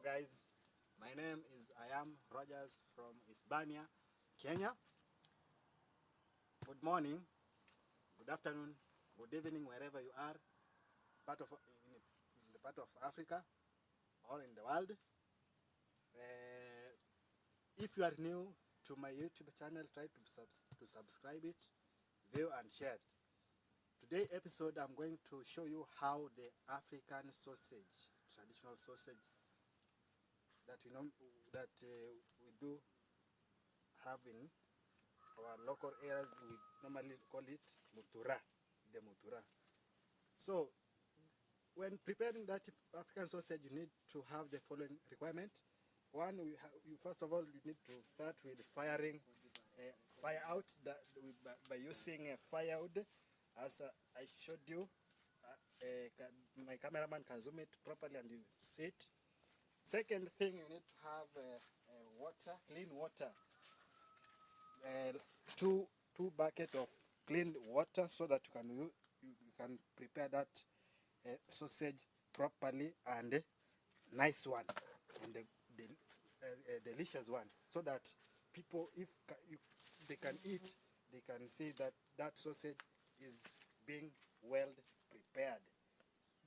guys, my name is I am Rogers from Hispania, Kenya. Good morning, good afternoon, good evening, wherever you are, in the part of Africa or in the world. If you are new to my YouTube channel, try to subscribe it, view and share. Today episode, I'm going to show you how the African sausage, traditional sausage that we do have in our local areas, we normally call it mutura, the mutura. So when preparing that African sausage, you need to have the following requirement. One, first of all, you need to start with firing, fire out by using firewood, as I showed you. My cameraman can zoom it properly and you see it. Second thing, you need to have water, clean water, two buckets of clean water, so that you can prepare that sausage properly and nice one, and the delicious one, so that people, if they can eat, they can see that sausage is being well prepared.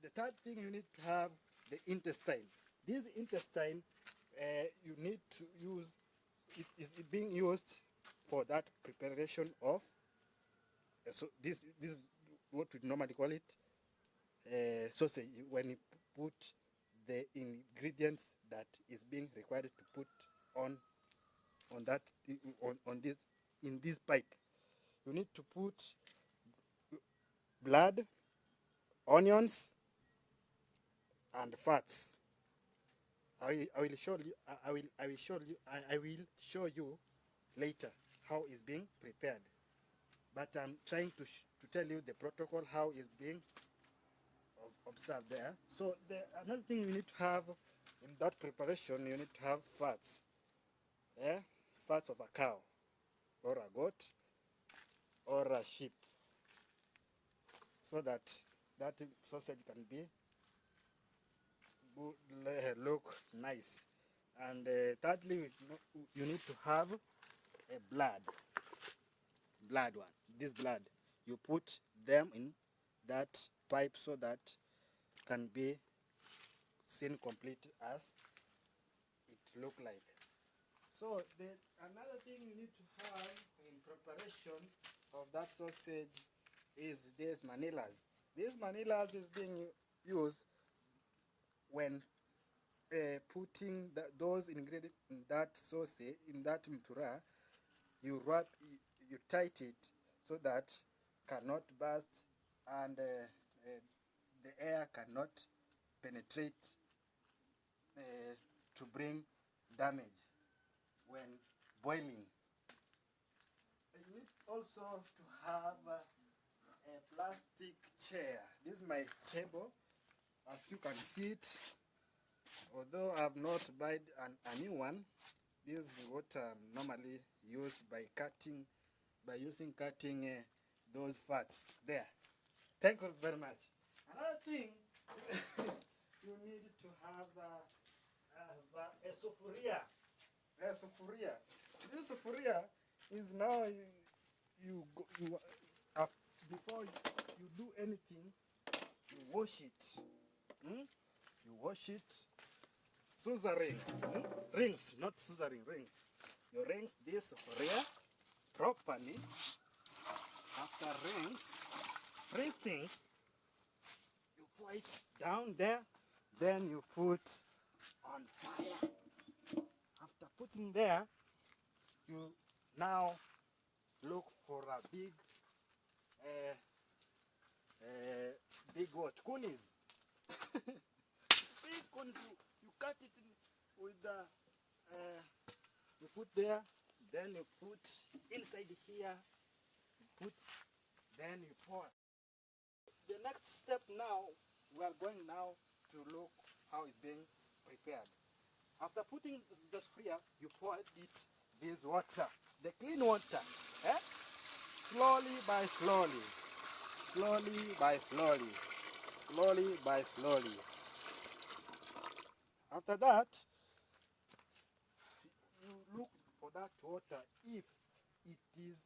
The third thing, you need to have the intestine. This intestine, you need to use, it is being used for that preparation of, so this is what we normally call it sausage, when you put the ingredients that is being required to put on that on this, in this pipe. You need to put blood, onions, and fats. I will show you later how it's being prepared. But I'm trying to tell you the protocol, how it's being observed there. So another thing you need to have in that preparation, you need to have fats. Fats of a cow or a goat or a sheep, so that sausage can be look nice. And thirdly, you need to have a blood one. This blood, you put them in that pipe, so that can be seen complete as it look like. So another thing you need to have in preparation of that sausage is these manillas. These manillas is being used when putting those ingredients in that sausage, in that mutura. You tight it so that cannot burst, and the air cannot penetrate to bring damage when boiling. You need also to have a plastic chair. This is my table, as you can see it. Although I have not bought a new one, this is what normally used by cutting those fats there. Thank you very much. Another thing, you need to have a sufuria. A sufuria. This sufuria is now before you do anything, you wash it. You wash it. Scissoring. Rings, not scissoring, rings. You rinse this sufuria properly. After rinsing, you pour it down there, then you put on fire. After putting there, you now look for a big what? Kunis. Big kunis. You cut it with you put there, then you put inside here, then you pour. The next step now, we are going now to look how it's being prepared. After putting the sufuria, you pour it this water, the clean water, slowly by slowly, slowly by slowly, slowly by slowly. After that, you look for that water if it is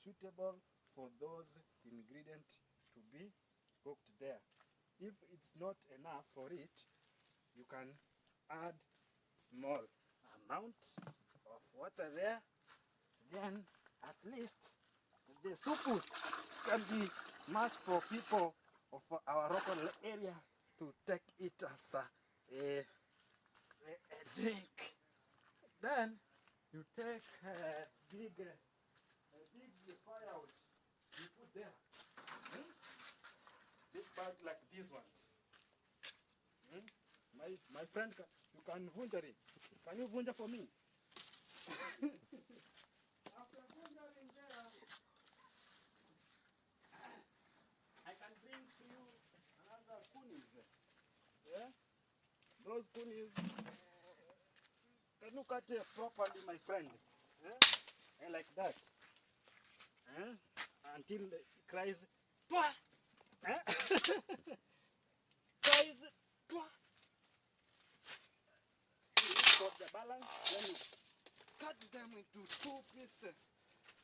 suitable for those ingredients to be cooked there. If it's not enough for it, you can add small amount of water there. Then at least the soup can be much for people of our local area to take it as a drink. Then you take a big firewood you put there. Big bag like these ones. My friend, you can vunja it. Can you vunja for me? After vunjering there, I can bring to you another kunis. Yeah? Those kunis, can you cut it properly, my friend? And like that. Until it cries, Twa! Cries, Twa! You got the balance, then you cut them into 2 pieces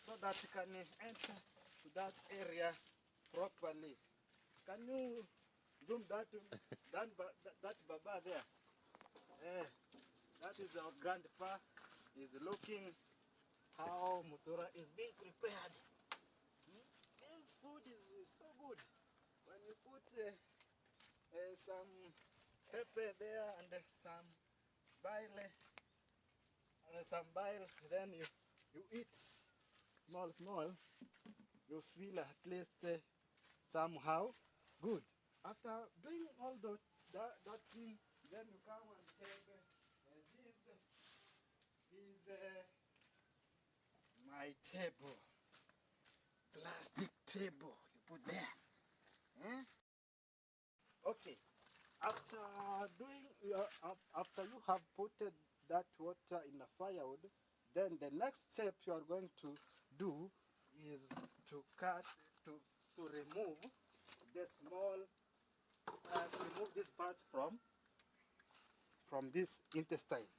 so that you can enter to that area properly. Can you zoom that baba there? That is our grandpa is looking how mutura is being prepared. This food is so good. When you put some pepper there and some bile, then you eat small, you feel at least somehow good. After doing all that thing, then you come and take my table, plastic table, you put there. Okay. After you have put that water in the firewood, then the next step you are going to do is to remove the small, remove this part from this intestine.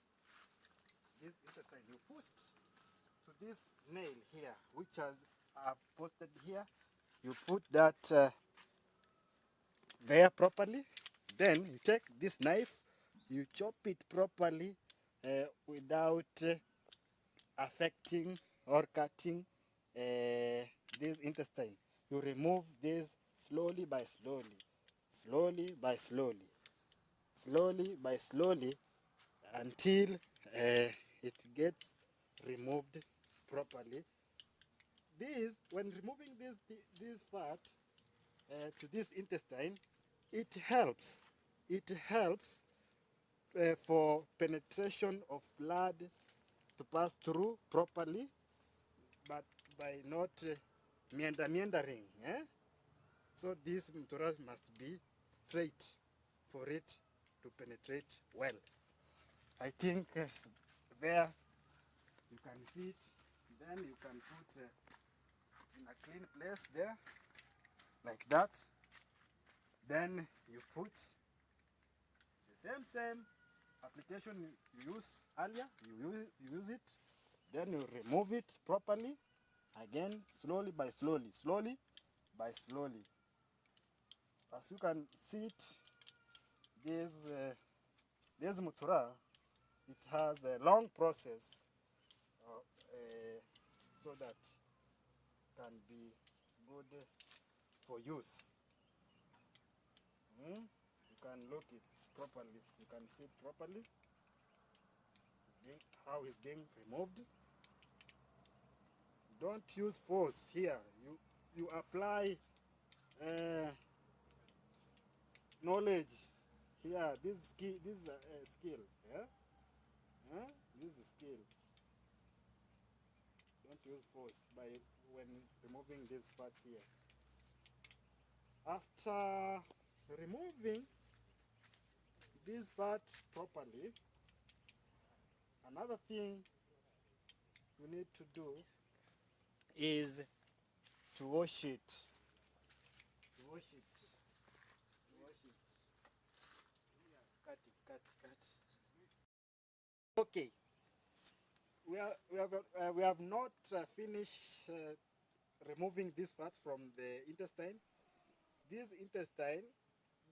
This intestine you put to this nail here, which has posted here. You put that there properly. Then you take this knife, you chop it properly without affecting or cutting this intestine. You remove this slowly by slowly until it gets removed properly. When removing this fat to this intestine, it helps for penetration of blood to pass through properly, but by not meandering. So this mutura must be straight for it to penetrate well. I think there you can see it. Then you can put in a clean place there, like that. Then you put the same application you use earlier, you use it, then you remove it properly, again, slowly by slowly. As you can see it, this mutura, it has a long process so that can be good for use. You can look it properly, you can see it properly, how it's being removed. Don't use force here. You apply knowledge here. This skill. Yeah? This is skill. Don't use force when removing these parts here. After removing this fat properly, another thing you need to do is to wash it. Cut it. Okay, we have not finished removing this fat from the intestine. This intestine,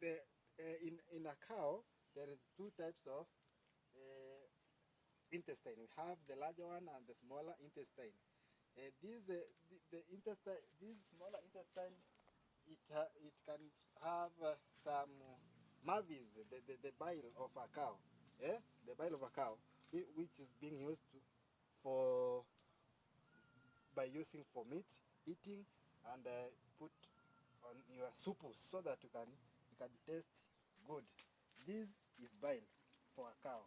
in a cow, there is two types of intestine. We have the larger one and the smaller intestine. The intestine, this smaller intestine, it can have some mavis, the bile of a cow, the bile of a cow, which is being used for by using for meat eating, and put on your suppos so that you can taste good. This is bile for a cow.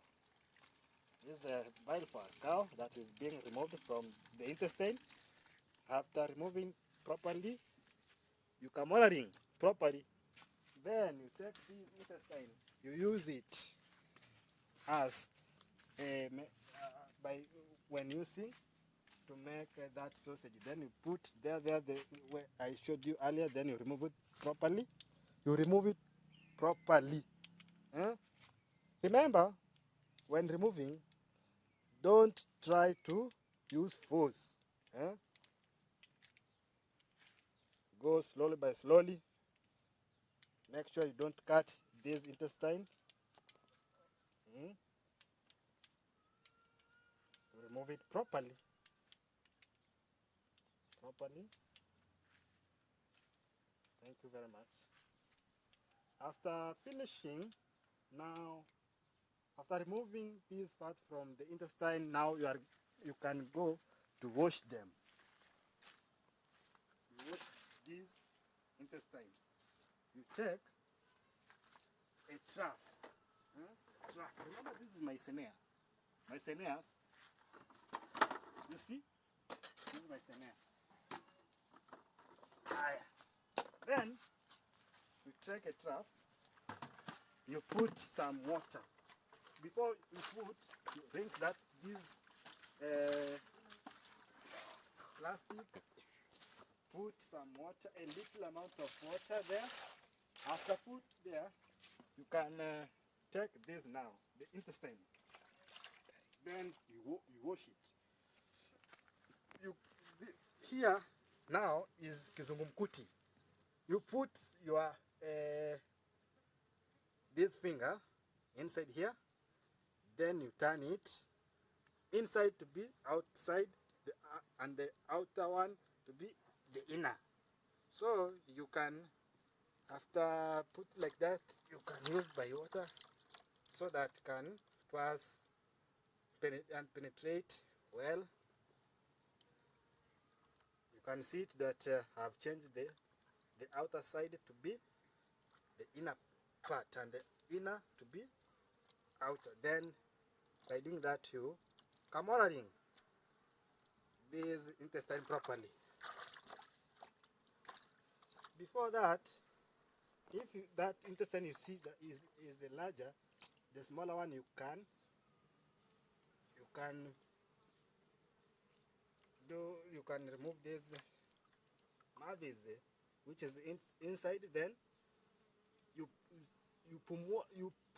This is a bile for a cow that is being removed from the intestine. After removing properly, you can monitoring properly. Then you take this intestine, you use it as by when using to make that sausage. Then you put there the where I showed you earlier. Then you remove it properly. You remove it properly. Remember, when removing, don't try to use force. Go slowly by slowly. Make sure you don't cut this intestine. Remove it properly. Thank you very much. After finishing, now after removing these fat from the intestine, now you can go to wash them. You wash this intestine. You take a trough. Trough. Remember, this is my mycenia. Mycenias. You see? This is my mycenia. Then you take a trough. You put some water. Before you put, you rinse this plastic. Put some water, a little amount of water there. After put there, you can take this now, the intestine. Then you wash it. Here now is kizungumkuti. You put your this finger inside here. Then you turn it inside to be outside, and the outer one to be the inner. So you can, after put like that, you can use by water so that can pass and penetrate well. You can see it that I've changed the outer side to be the inner part and the inner to be outer. Then by doing that, you come monitoring this intestine properly. Before that, if that intestine you see that is larger, the smaller one you can remove this mavis which is inside. Then you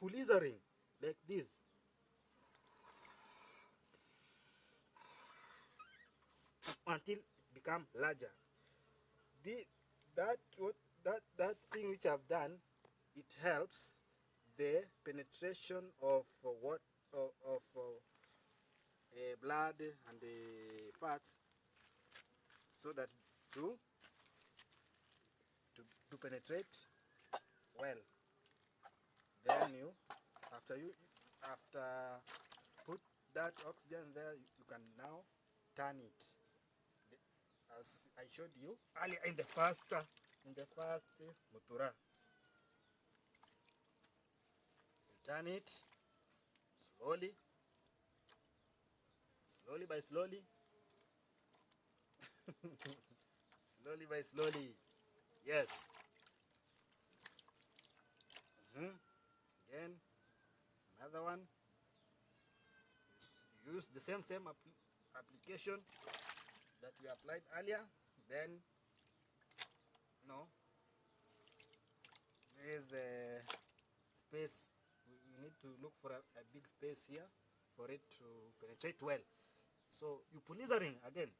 pulizering like this. Until it become larger. That thing which I've done, it helps the penetration of blood and the fats, so that to penetrate well. Then after put that oxygen there, you can now turn it as I showed you earlier in the first mutura. You turn it slowly by slowly. Slowly by slowly. Yes. Again, another one. Use the same application that we applied earlier. Then there is a space. We need to look for a big space here for it to penetrate well. So you pull the ring again.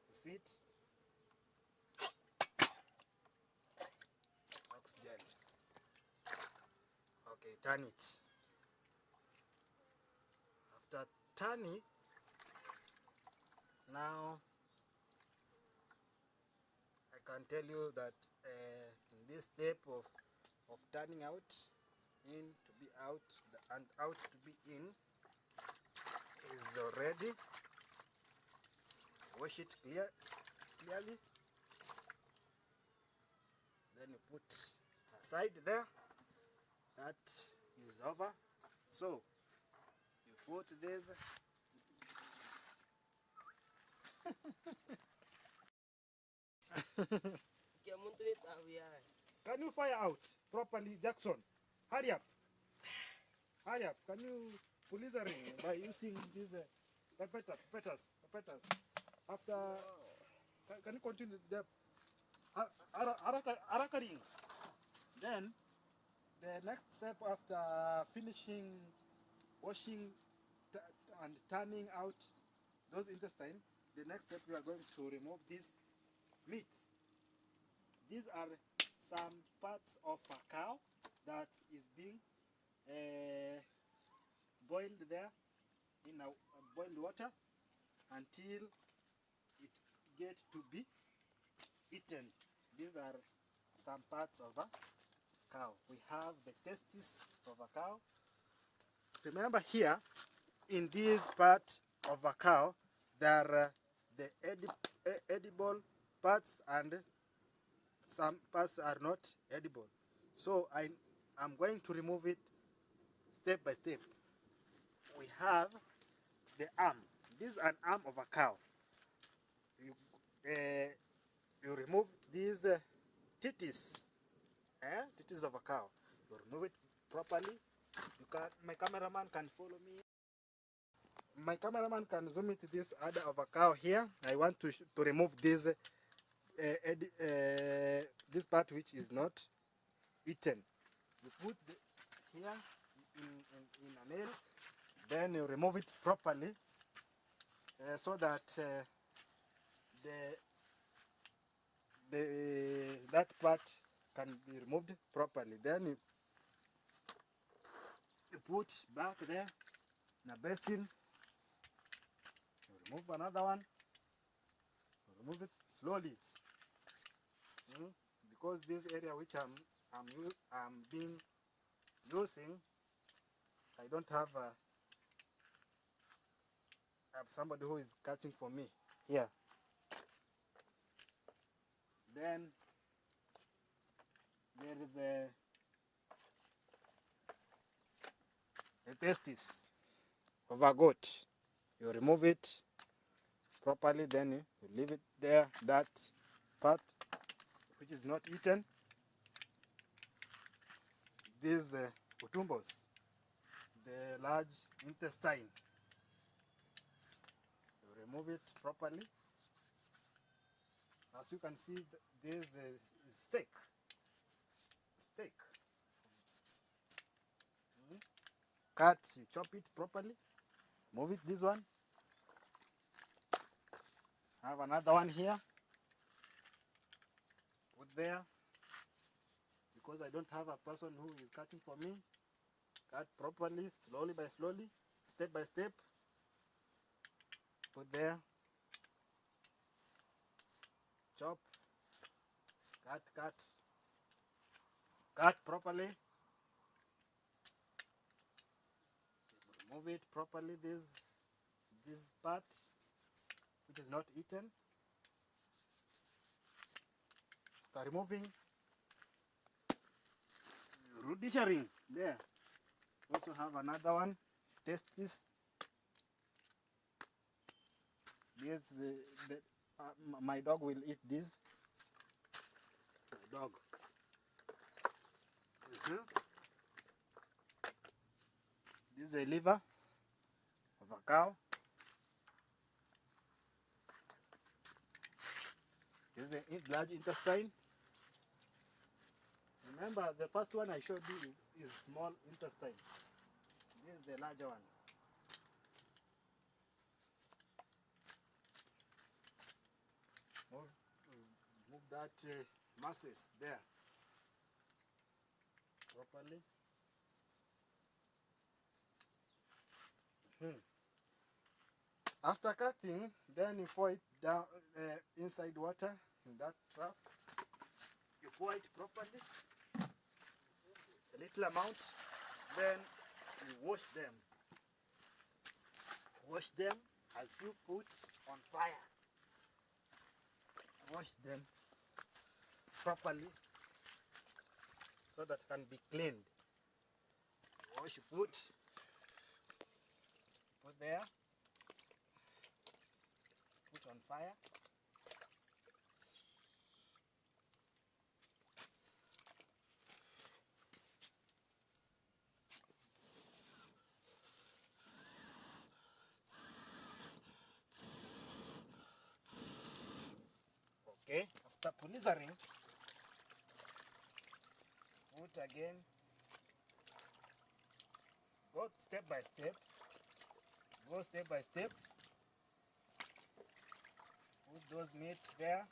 You see it? Oxygen. Okay, turn it. After turning, now I can tell you that in this step of turning out, in to be out and out to be in is already. Wash it clearly. Then you put aside there. That is over. So you put this. Can you fire out properly, Jackson? Hurry up. Hurry up. Can you police a ring by using these peppers? After, can you continue the araka ring? Then the next step after finishing washing and turning out those intestines, the next step we are going to remove these meats. These are some parts of a cow that is being boiled there in a boiled water until it gets to be eaten. These are some parts of a cow. We have the testes of a cow. Remember here, in this part of a cow, there are the edible parts and some parts are not edible. So I'm going to remove it step by step. We have the arm. This is an arm of a cow. You remove these titties of a cow. You remove it properly. My cameraman can follow me. My cameraman can zoom into this udder of a cow here. I want to remove this this part which is not eaten. You put here in a nail, then you remove it properly so that that part can be removed properly. Then you put back there in a basin. You remove another one. You remove it slowly, because this area which I'm being using, I don't have somebody who is cutting for me here. Then there is a testis of a goat. You remove it properly, then you leave it there, that part which is not eaten. These utumbos, the large intestine, you remove it properly. As you can see, there is a steak. Cut, you chop it properly. Move it, this one. Have another one here. Put there. Because I don't have a person who is cutting for me. Cut properly, slowly by slowly, step by step. Put there. Chop. Cut. Cut properly. Remove it properly, this part which is not eaten. After removing, rudisha ring there. Also have another one, testis. This my dog will eat this. My dog. This is a liver of a cow. This is the large intestine. Remember, the first one I showed you is small intestine. This is the larger one. Move that masses there properly. After cutting, then you pour it down inside water in that trough. You pour it properly, a little amount, then you wash them. Wash them as you put on fire. Wash them properly so that can be cleaned. Wash, put there, put on fire. Okay, after pulverizing, put again, go step by step, put those meat there.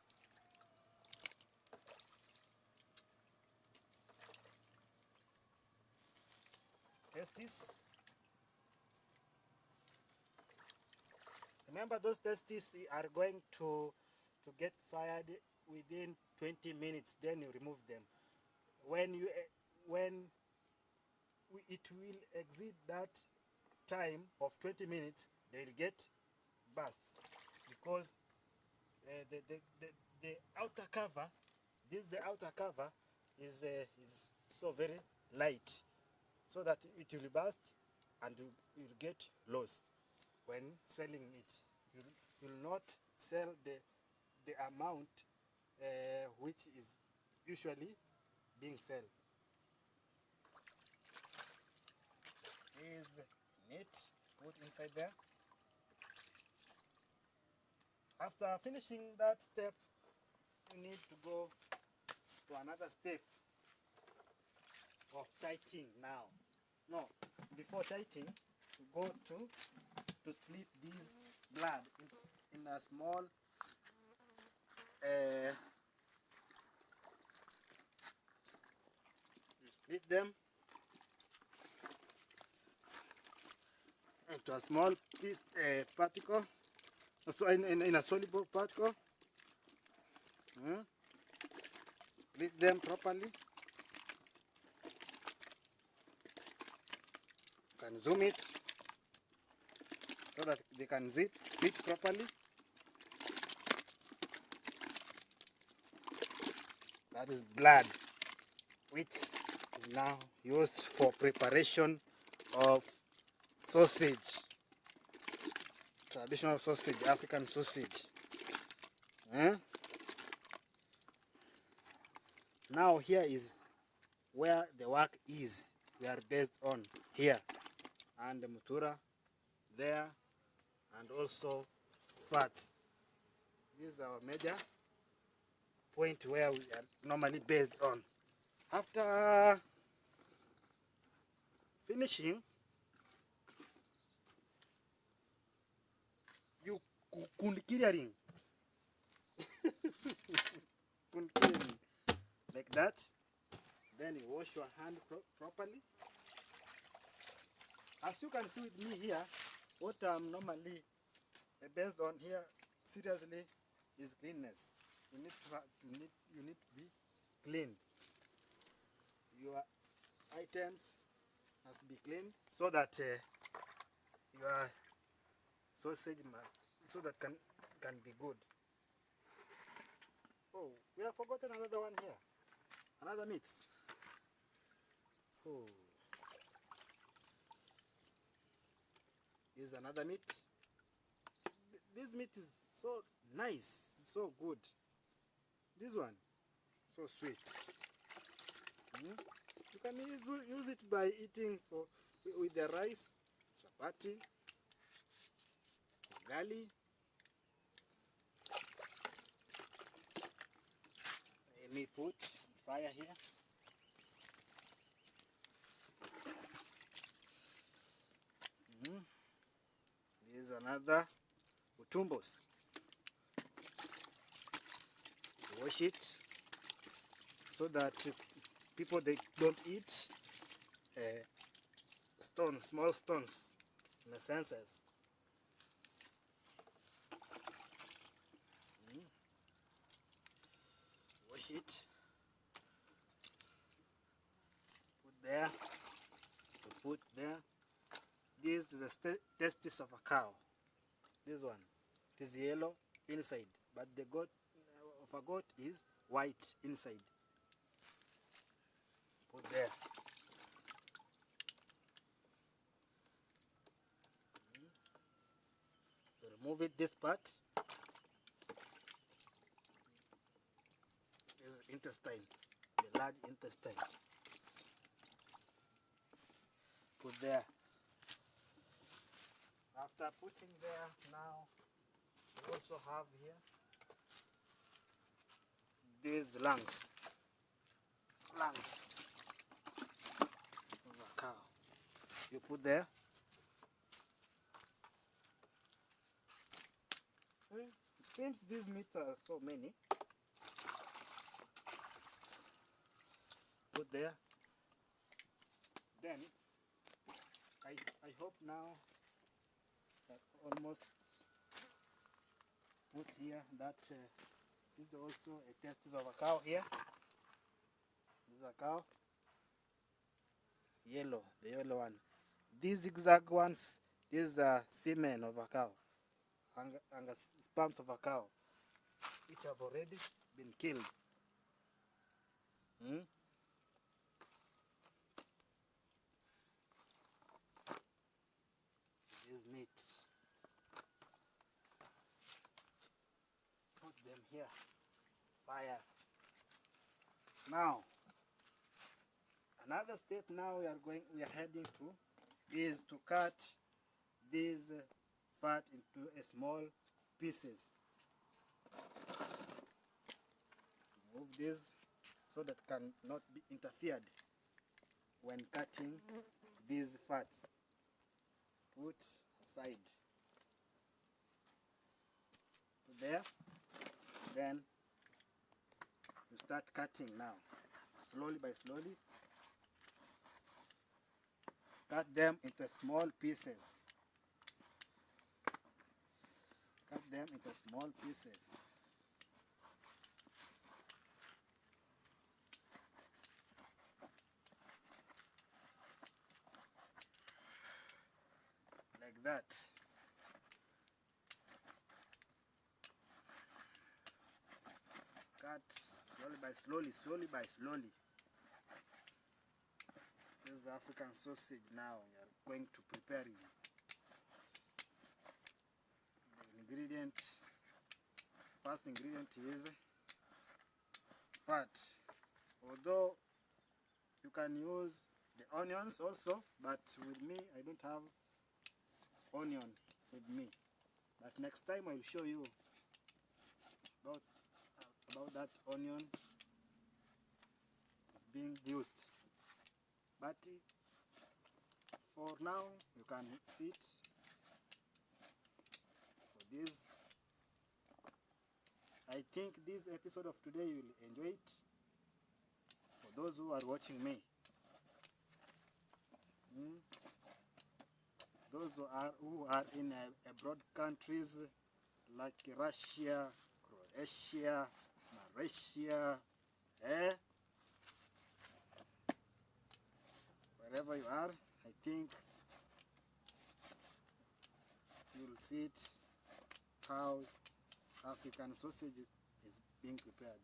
Testes. Remember, those testes are going to get fired within 20 minutes. Then you remove them. When it will exceed that time of 20 minutes, they will get burst because the outer cover, the outer cover is so very light, so that it will burst and you will get loss when selling it. You will not sell the amount which is usually being sold. Is meat put inside there. After finishing that step, you need to go to another step of tightening now. No, before tightening, you go to split this blood in a small you split them into a small piece particle, so in a soluble particle. Split them properly. You can zoom it so that they can sit properly. That is blood, which is now used for preparation of sausage, traditional sausage, African sausage. Now here is where the work is. We are based on here, and the mutura there, and also fats. This is our major point where we are normally based on. After finishing, you kundikiriaring like that. Then you wash your hand properly. As you can see with me here, what I'm normally based on here seriously is cleanness. You need to be clean. Your items must be clean so that your sausage can be good. Oh, we have forgotten another one here. Another meat. Oh, here's another meat. This meat is so nice, so good. This one, so sweet. You can use it by eating with the rice, chapati, ugali. put fire here. Here's another utumbos. Wash it so that people they don't eat stones, small stones in the senses. Wash it. Put there. Put there. This is the testis of a cow. This one. It is yellow inside, but the goat of a goat is white inside. Put there. So remove it, this part. This is intestine, the large intestine. Put there. After putting there, now we also have here these lungs of a cow. You put there. It seems these meat are so many. Put there. Then I hope now that almost put here that this is also a testis of a cow here. This is a cow. Yellow, the yellow one. These zigzag ones, these are semen of a cow and sperms of a cow, which have already been killed. This meat. Put them here. Fire. Now, another step now we are heading to is to cut this fat into a small pieces. Remove this so that cannot be interfered when cutting these fats. Put aside. Put there. Then you start cutting now, slowly by slowly. Cut them into small pieces. Cut them into small pieces. Like that. Cut slowly by slowly. This is African sausage now. We are going to prepare it. The ingredient, first ingredient is fat. Although you can use the onions also, but with me I don't have onion with me. But next time I will show you about that onion is being used. But for now you can see it. For this, I think this episode of today you will enjoy it. For those who are watching me, those who are in abroad countries like Russia, Croatia, Malaysia, wherever you are, I think you will see it, how African sausage is being prepared.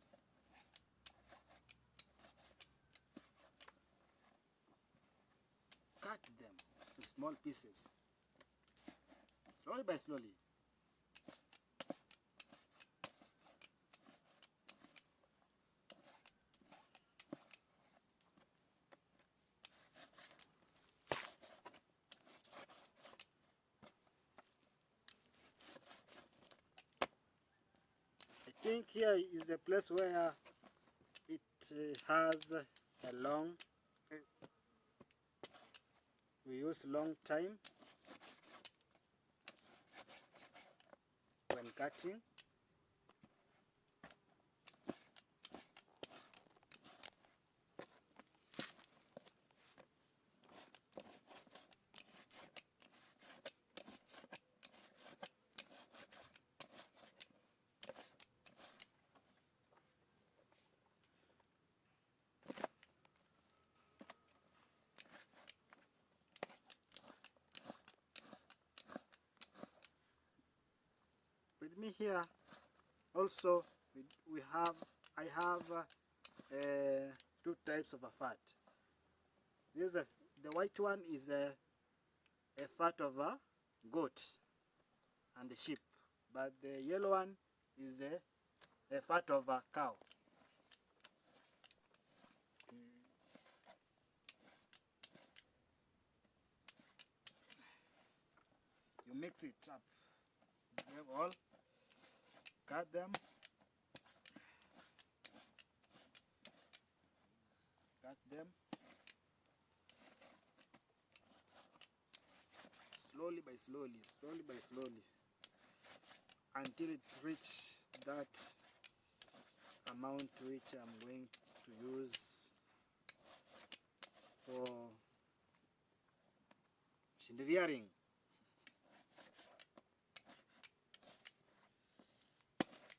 Cut them to small pieces, slowly by slowly. I think here is a place where it has a long, we use long time when cutting. With me here also I have two types of a fat. The white one is a fat of a goat and a sheep, but the yellow one is a fat of a cow. You mix it up. You have all, cut them, slowly by slowly, until it reach that amount which I'm going to use for chindirearing.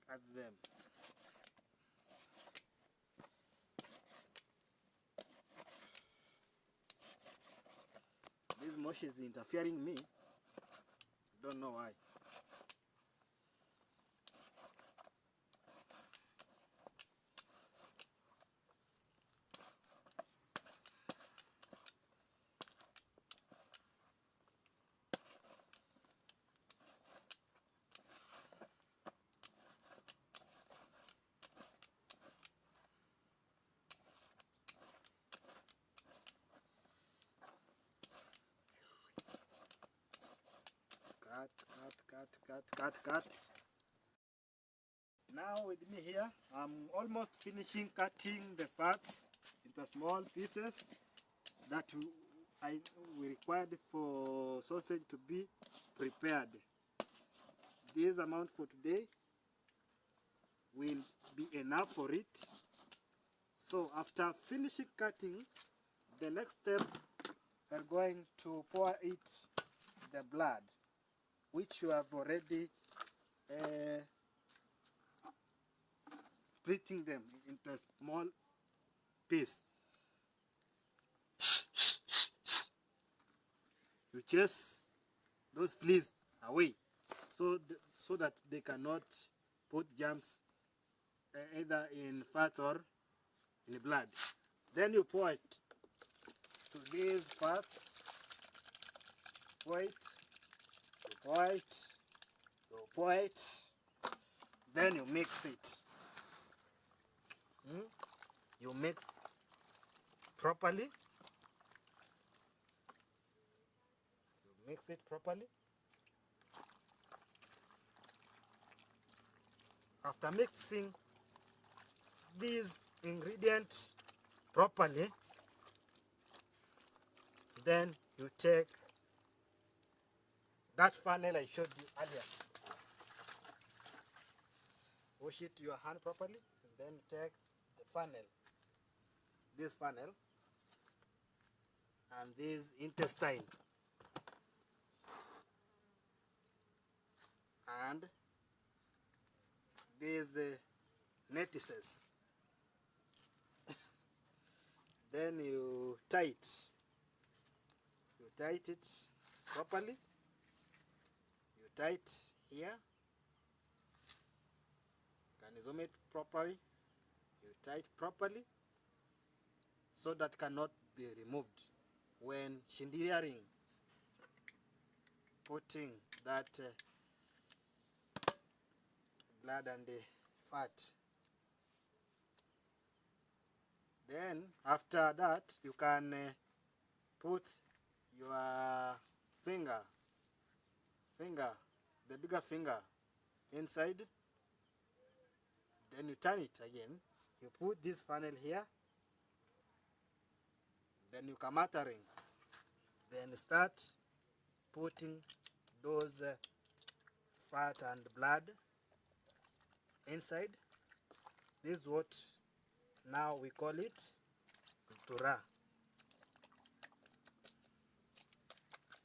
Cut them. This mosh is interfering me. Don't know why. Cut. Now with me here, I'm almost finishing cutting the fats into small pieces that we required for sausage to be prepared. This amount for today will be enough for it. So after finishing cutting, the next step we're going to pour it the blood, which you have already splitting them into a small piece. You chase those fleas away so that they cannot put germs either in fat or in blood. Then you pour it to these parts. Pour it, then you mix it. You mix properly. After mixing these ingredients properly, then you take that funnel I showed you earlier. Wash it to your hand properly, and then take the funnel, this funnel, and this intestine, and these lettuces. Then you tie it. You tight it properly. You tie it here. Can you zoom it properly? You tie it properly so that cannot be removed when chindirearing, putting that blood and the fat. Then after that you can put your finger, the bigger finger inside. Then you turn it again You put this funnel here, then you come ring, then start putting those fat and blood inside. This is what now we call it mutura.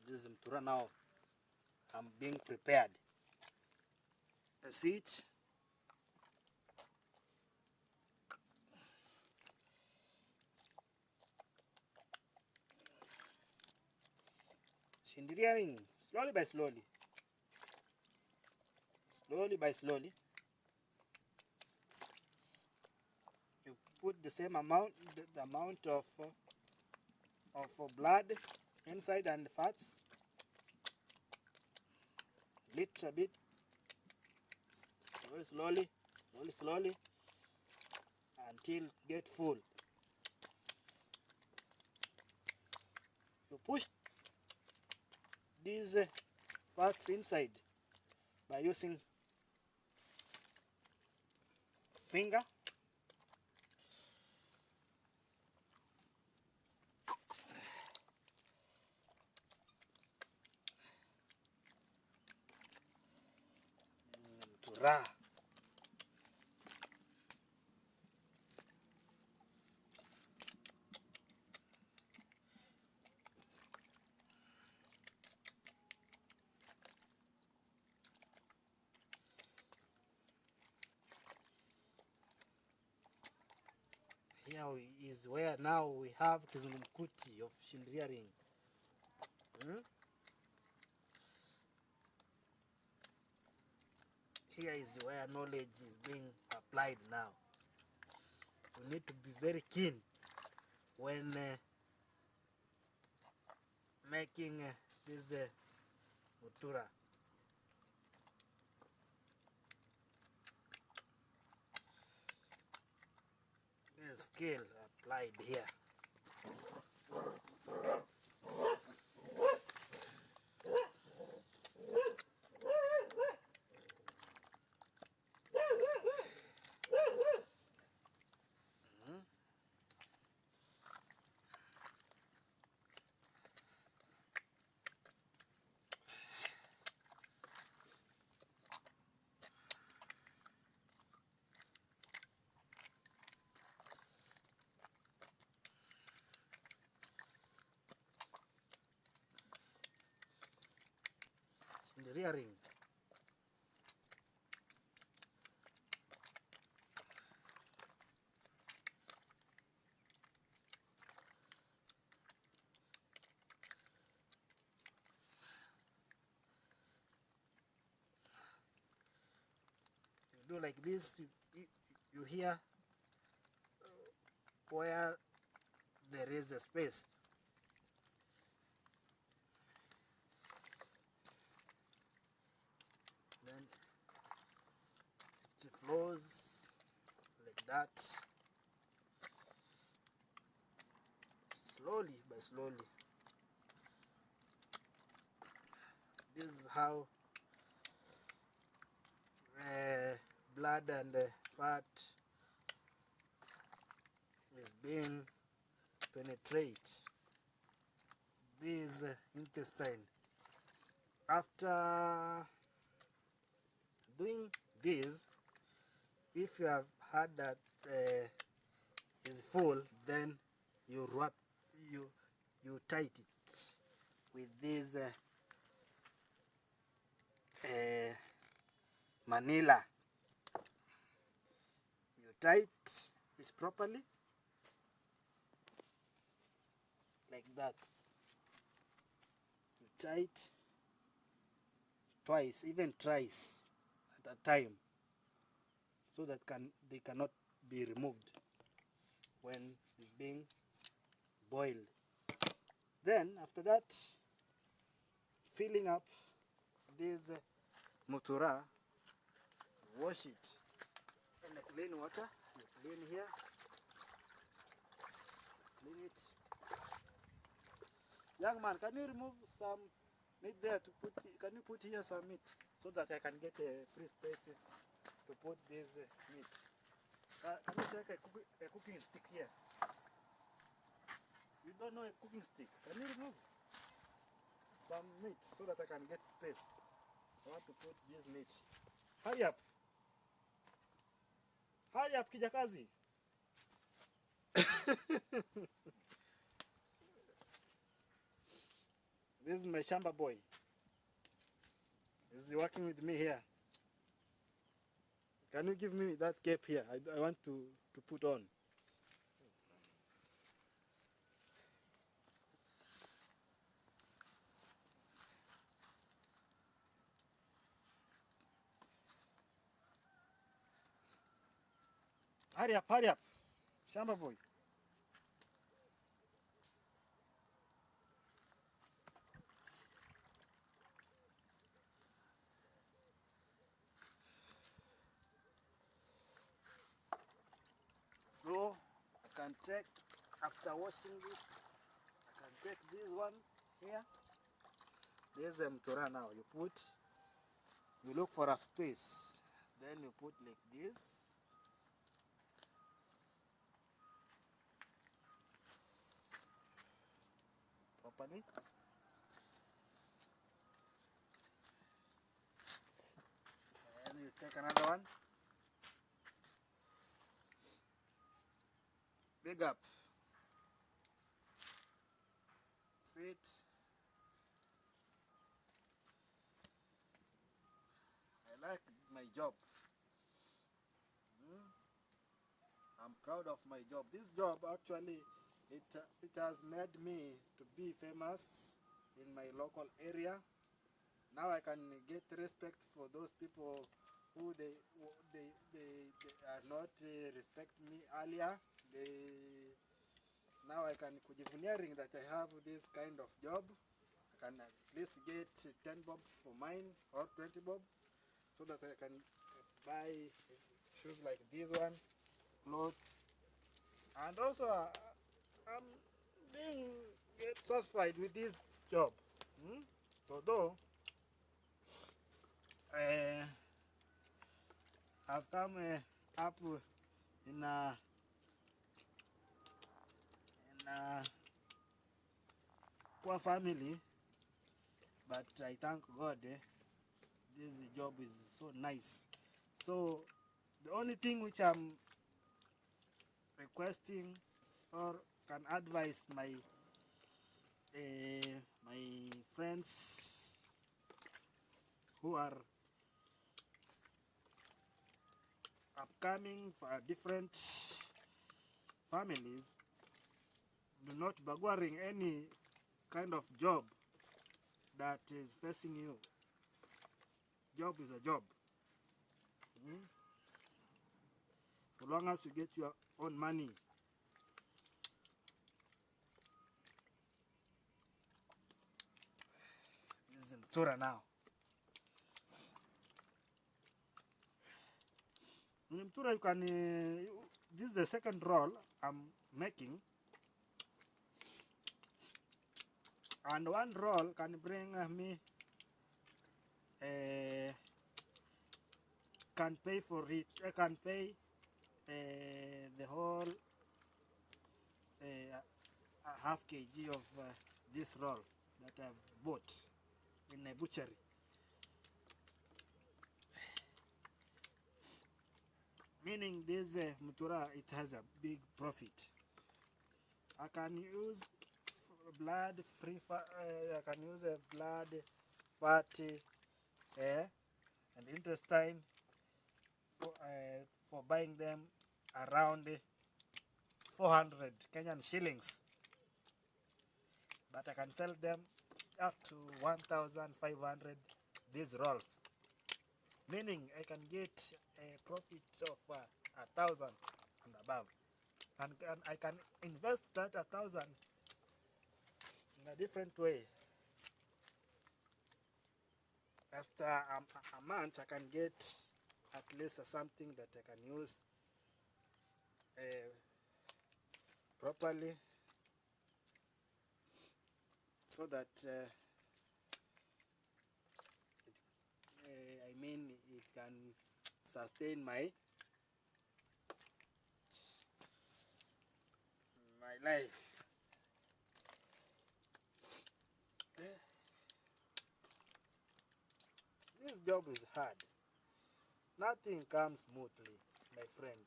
This is mutura now. I'm being prepared. You see it? Shindiria, slowly by slowly. Slowly by slowly. You put the same amount, the amount of blood inside and fats. Little bit. Slowly, slowly, until get full. You push these fats inside by using finger. Mutura. Here is where now we have kizungumkuti of shindiria ring. Here is where knowledge is being applied now. You need to be very keen when making this mutura. There's skill applied here. Shindiria ring. You do like this, you hear where there is a space. Then it flows like that, slowly by slowly. This is how blood and fat is being penetrate this intestine. After doing this, if you have had that is full, then you wrap, you tight it with this manila. You tight it properly like that. You tight twice, even thrice at a time, so that they cannot be removed when it's being boiled. Then after that, filling up this mutura, wash it in a clean water. You clean here, clean it. Young man, can you remove some meat there to put? Can you put here some meat so that I can get a free space to put this meat? Can you take a cooking stick here. You don't know a cooking stick. Can you remove some meat so that I can get space? I want to put this meat. Hurry up. Hurry up, kijakazi. This is my shamba boy. He's working with me here. Can you give me that cape here? I want to put on. Hurry up, shamba boy. So I can take, after washing it, I can take this one here. There's a mutura now. You look for a space. Then you put like this. Properly. And you take another one. Big up. Sit. I like my job. I'm proud of my job. This job actually, it has made me to be famous in my local area. Now I can get respect for those people who they are not respect me earlier. Now I can kujivuniaring that I have this kind of job. I can at least get 10 bob for mine or 20 bob, so that I can buy shoes like this one, clothes, and also I'm being satisfied with this job. Although I've come up in a poor family, but I thank God this job is so nice. So the only thing which I'm requesting or can advise my my friends who are upcoming for different families, do not baguaring any kind of job that is facing you. Job is a job. So long as you get your own money. This is mutura now. In mutura you can, this is the second roll I'm making. And one roll can bring me, can pay for it. I can pay the whole a half kg of these rolls that I've bought in a butchery. Meaning this mutura, it has a big profit. I can use blood free I can use a blood fatty and intestine for buying them around 400 Kenyan shillings, but I can sell them up to 1,500 these rolls, meaning I can get a profit of 1,000 and above, and I can invest that 1,000 in a different way. After a month, I can get at least something that I can use properly, so that I mean it can sustain my my life. This job is hard. Nothing comes smoothly, my friend.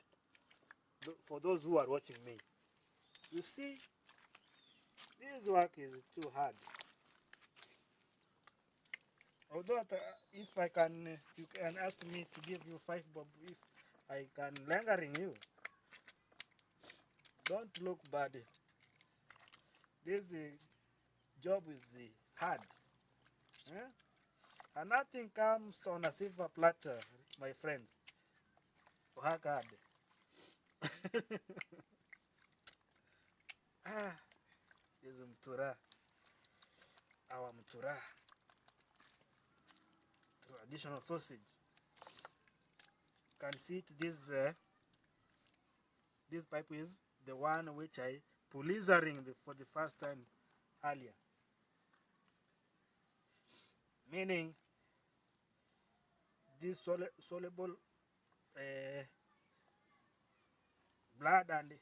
For those who are watching me, you see, this work is too hard. Although if I can, you can ask me to give you 5 bob if I can lingering you. Don't look bad. This job is hard. Eh? And nothing comes on a silver platter, my friends. Work hard. This is mutura. Our mutura. Traditional sausage. You can see it, this pipe is the one which I polizering for the first time earlier. Meaning this soluble blood and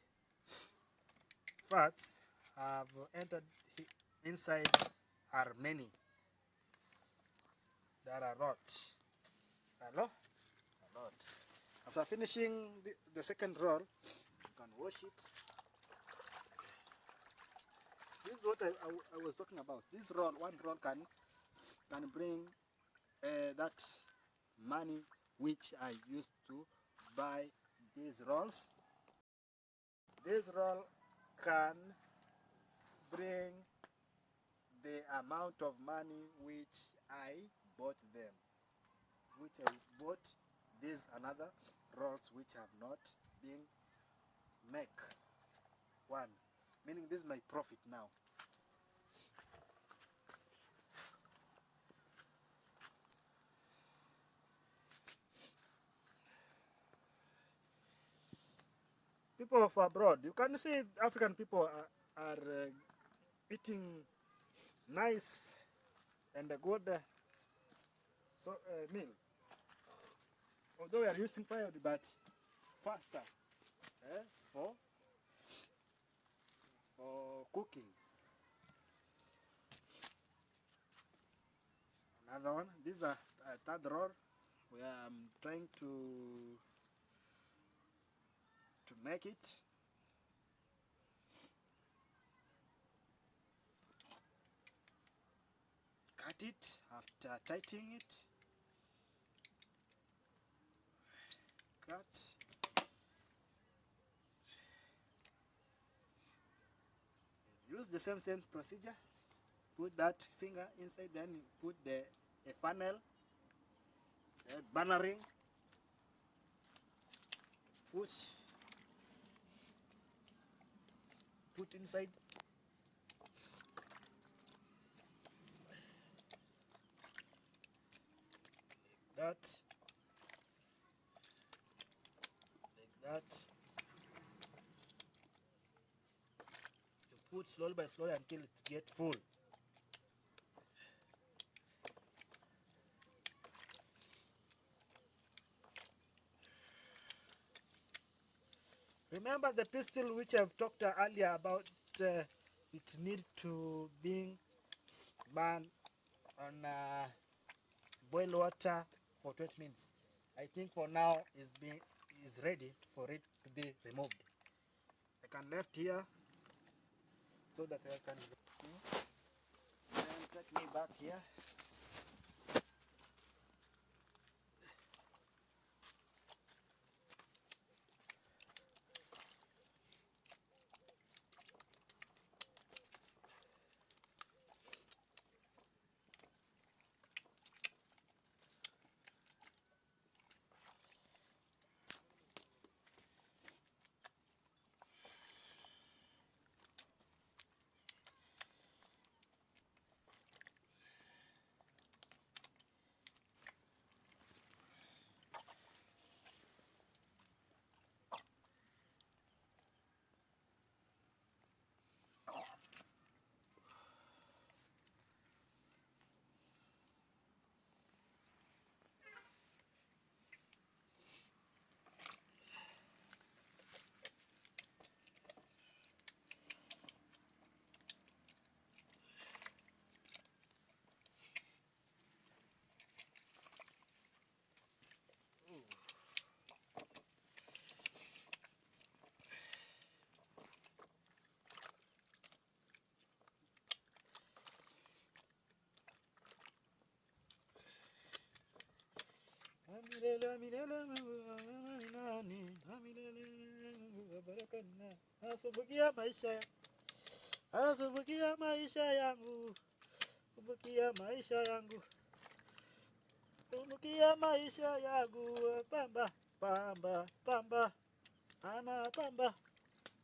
fats have entered inside are many. There are a lot. Hello? A lot. After finishing the second roll, you can wash it. This is what I was talking about. This roll, one roll can bring that money which I used to buy these rolls. This roll can bring the amount of money which I bought them, which I bought these another rolls which have not been make one, meaning this is my profit now. People of abroad, you can see African people are eating nice and a good meal. Although we are using fire, but it's faster for cooking. Another one. This is a third roll where I'm trying to make it. Cut it after tightening it. Cut. Use the same procedure. Put that finger inside, then put a funnel, banner ring. Put inside. Like that. You put slowly by slowly until it gets full. Remember the pistol which I've talked earlier about, it need to be burned on boiled water for 20 minutes. I think for now is ready for it to be removed. I can left here so that I can then take me back here. Anasumbukia maisha, anasumbukia maisha yangu, sumbukia maisha yangu, sumbukia maisha yangu. Pamba, pamba, pamba, ana pamba,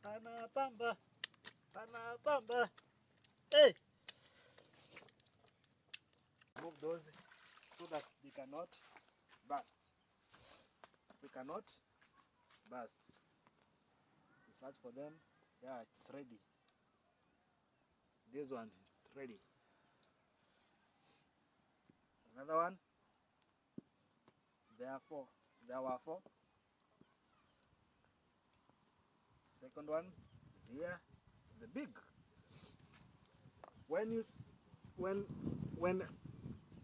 ana pamba, ana pamba. Hey, move those so that they cannot burst. We cannot burst. We search for them. Yeah, it's ready. This one is ready. Another one. There are four. There were four. Second one is here. It's big. When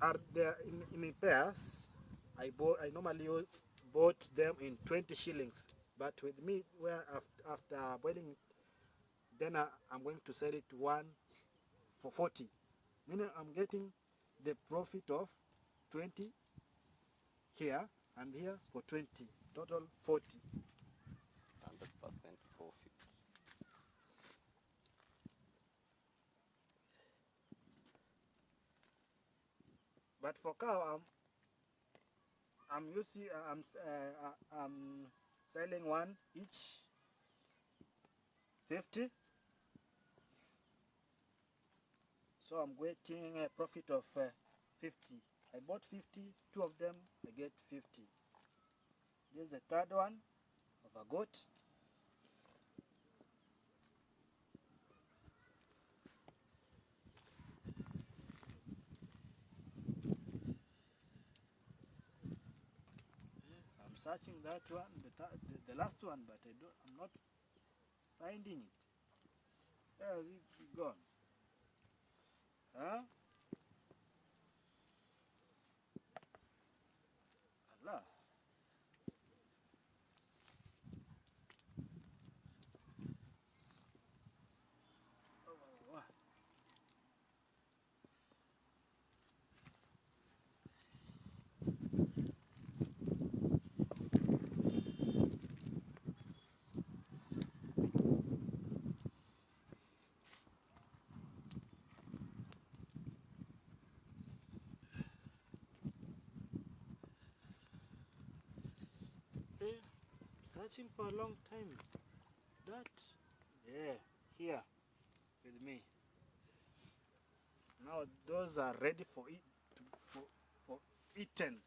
are they in pairs, I normally bought them in 20 shillings. But with me, where after boiling it, then I'm going to sell it one for 40. Meaning I'm getting the profit of 20 here and here for 20. Total 40. 100% profit. But for cow, I'm selling one each 50. So I'm getting a profit of 50. I bought 50, two of them, I get 50. This is the third one of a goat. I'm searching that one, the last one, but I'm not finding it. Where has it gone? Huh? Allah. Searching for a long time. That, yeah, here with me. Now those are ready for it for eaten.